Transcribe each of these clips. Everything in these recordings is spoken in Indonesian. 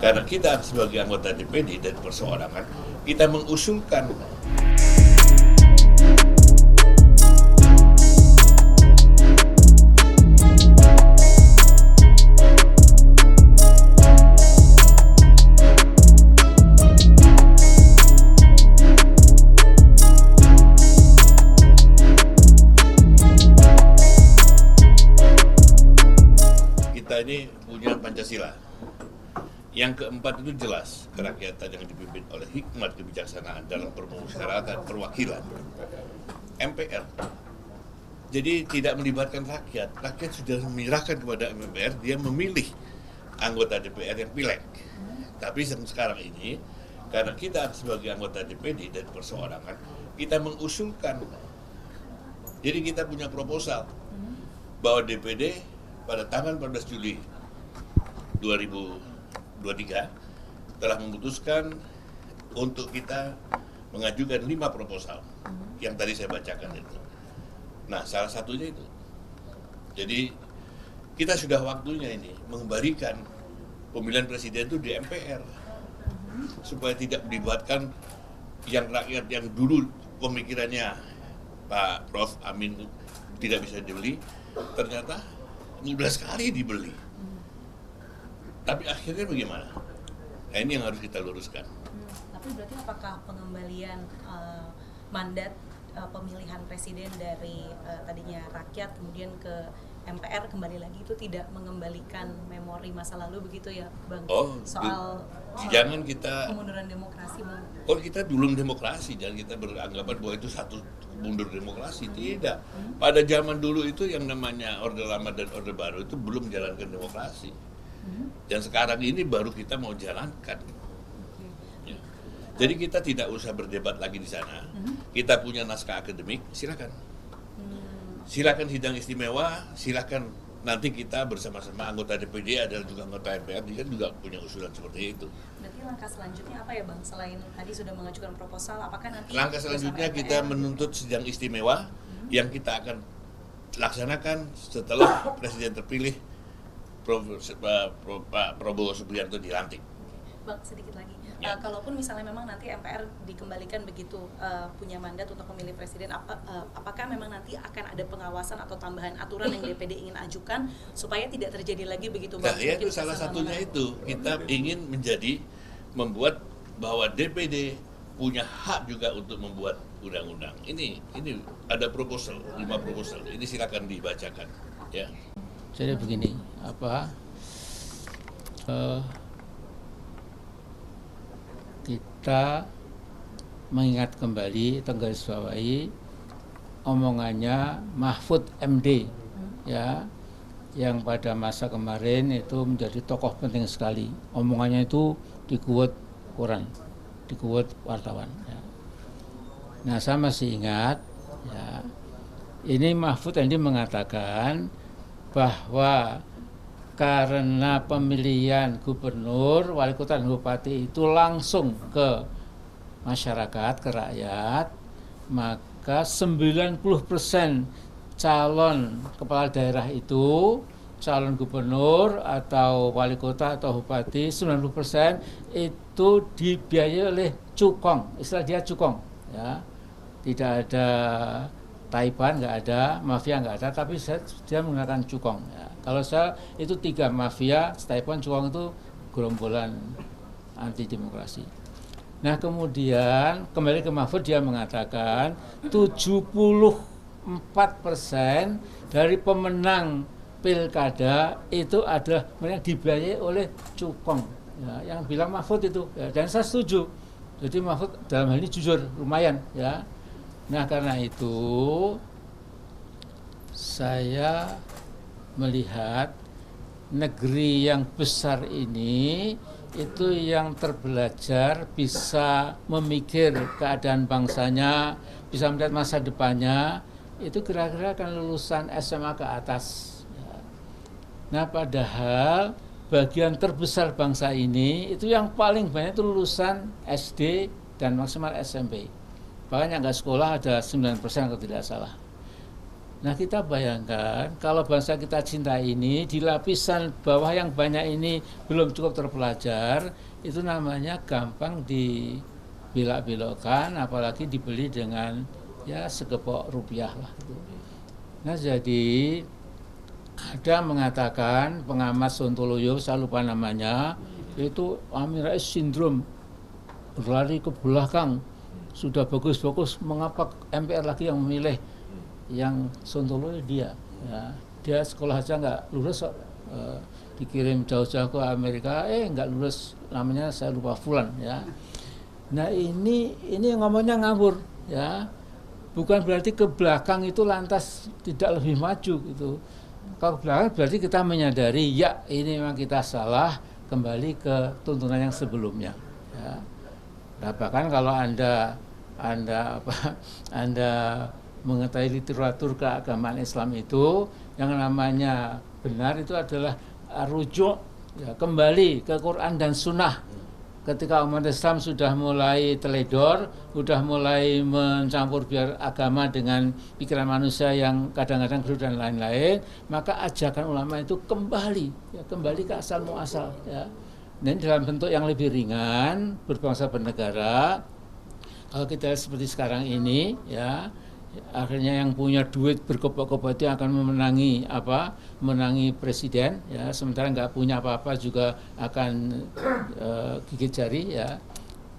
Karena kita sebagai anggota DPD dan perseorangan, kita mengusulkan kita ini punya Pancasila. Yang keempat itu jelas, kerakyatan yang dipimpin oleh hikmat kebijaksanaan dalam permusyawaratan perwakilan MPR. Jadi tidak melibatkan rakyat. Rakyat sudah menyerahkan kepada MPR, dia memilih anggota DPR yang pileg. Tapi sekarang ini, karena kita sebagai anggota DPD dan perseorangan, kita mengusulkan. Jadi kita punya proposal bahwa DPD pada tanggal 14 Juli 2023 telah memutuskan untuk kita mengajukan 5 proposal yang tadi saya bacakan itu. Nah, salah satunya itu. Jadi kita sudah waktunya ini mengembalikan pemilihan presiden itu di MPR supaya tidak melibatkan yang rakyat yang dulu pemikirannya Pak Prof. Amin tidak bisa dibeli, ternyata mudah sekali dibeli. Tapi akhirnya bagaimana? Nah, ini yang harus kita luruskan. Tapi berarti apakah pengembalian mandat pemilihan presiden dari tadinya rakyat kemudian ke MPR kembali lagi itu tidak mengembalikan memori masa lalu begitu ya, Bang? Soal jangan kita kemunduran demokrasi, Bang. Kita belum demokrasi, jangan kita beranggapan bahwa itu satu mundur demokrasi. Tidak. Pada zaman dulu itu yang namanya Orde Lama dan Orde Baru itu belum menjalankan demokrasi. Dan sekarang ini baru kita mau jalankan. Ya. Jadi kita tidak usah berdebat lagi di sana. Kita punya naskah akademik, silakan. Silakan sidang istimewa, silakan nanti kita bersama-sama anggota DPD adalah juga anggota MPR, dia juga punya usulan seperti itu. Berarti langkah selanjutnya apa ya, Bang? Selain tadi sudah mengajukan proposal, apakah nanti langkah selanjutnya kita menuntut sidang istimewa yang kita akan laksanakan setelah presiden terpilih Pak Prabowo Subianto dilantik. Bang, sedikit lagi. Ya. Kalaupun misalnya memang nanti MPR dikembalikan begitu punya mandat untuk memilih presiden, apakah memang nanti akan ada pengawasan atau tambahan aturan yang DPD ingin ajukan supaya tidak terjadi lagi begitu, Bang? Nah, ya itu salah satunya itu. Kita ingin membuat bahwa DPD punya hak juga untuk membuat undang-undang. Ini ada proposal, 5 proposal. Ini silakan dibacakan, ya. Jadi begini, kita mengingat kembali, tenggarisbawahi omongannya Mahfud MD, ya, yang pada masa kemarin itu menjadi tokoh penting sekali. Omongannya itu di-quote koran, di-quote wartawan. Ya. Nah, saya masih ingat, ya, ini Mahfud MD mengatakan bahwa karena pemilihan gubernur, wali kota dan bupati itu langsung ke masyarakat, ke rakyat, maka 90% calon kepala daerah itu, calon gubernur atau wali kota atau bupati, 90% itu dibiayai oleh cukong, istilah dia cukong, ya. Tidak ada Taipan, nggak ada, mafia nggak ada, tapi dia menggunakan cukong. Ya. Kalau saya itu 3 mafia, Taipan, cukong itu gerombolan anti demokrasi. Nah, kemudian kembali ke Mahfud, dia mengatakan 74% dari pemenang pilkada itu adalah yang dibiayai oleh cukong. Ya, yang bilang Mahfud itu, ya, dan saya setuju. Jadi Mahfud dalam hal ini jujur, lumayan, ya. Nah, karena itu saya melihat negeri yang besar ini itu yang terbelajar bisa memikir keadaan bangsanya, bisa melihat masa depannya, itu kira-kira kan lulusan SMA ke atas. Nah, padahal bagian terbesar bangsa ini itu yang paling banyak itu lulusan SD dan maksimal SMP. Bahkan yang nggak sekolah ada 9% kalau tidak salah. Nah kita bayangkan kalau bangsa kita cinta ini di lapisan bawah yang banyak ini belum cukup terpelajar, itu namanya gampang dibelak-belokkan, apalagi dibeli dengan ya segepok rupiah lah. Gitu. Nah jadi ada mengatakan pengamat Sontoloyo, saya lupa namanya, itu Amin Rais sindrom, berlari ke belakang, sudah bagus-bagus, mengapa MPR lagi yang memilih yang Sontoloyo dia, ya. Dia sekolah aja nggak lulus, dikirim jauh-jauh ke Amerika, nggak lulus, namanya saya lupa Fulan, ya. Nah ini ngomongnya ngawur, ya. Bukan berarti ke belakang itu lantas tidak lebih maju gitu. Kalau ke belakang berarti kita menyadari ya ini memang kita salah, kembali ke tuntunan yang sebelumnya, ya. Nah, bahkan kalau anda mengetahui literatur keagamaan Islam itu, yang namanya benar itu adalah rujuk, ya, kembali ke Quran dan Sunnah. Ketika umat Islam sudah mulai teledor, sudah mulai mencampur biar agama dengan pikiran manusia yang kadang-kadang geru dan lain-lain, maka ajakan ulama itu kembali, ya, kembali ke asal muasal, ya. Dan dalam bentuk yang lebih ringan, berbangsa bernegara. Kalau kita seperti sekarang ini, ya, akhirnya yang punya duit berkepok-kepok itu akan menangi presiden, ya, sementara nggak punya apa-apa juga akan gigit jari, ya.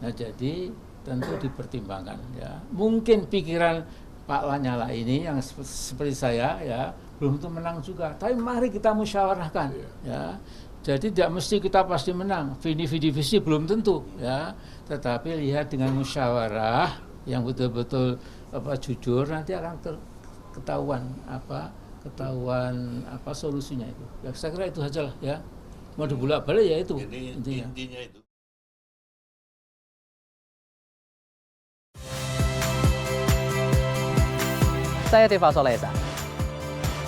Nah jadi tentu dipertimbangkan, ya. Mungkin pikiran Pak Lanyala ini yang seperti saya, ya, belum tentu menang juga, tapi mari kita musyawarahkan, ya. Jadi tidak mesti kita pasti menang, visi belum tentu, ya. Tetapi lihat dengan musyawarah yang betul-betul jujur, nanti akan ketahuan solusinya itu. Ya saya kira itu saja lah, ya. Mau dibolak-balik ya itu. Jadi intinya itu. Saya Tifa Solesa.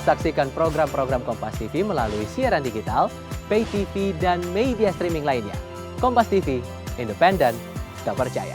Saksikan program-program Kompas TV melalui siaran digital, pay TV, dan media streaming lainnya. Kompas TV, independen, terpercaya.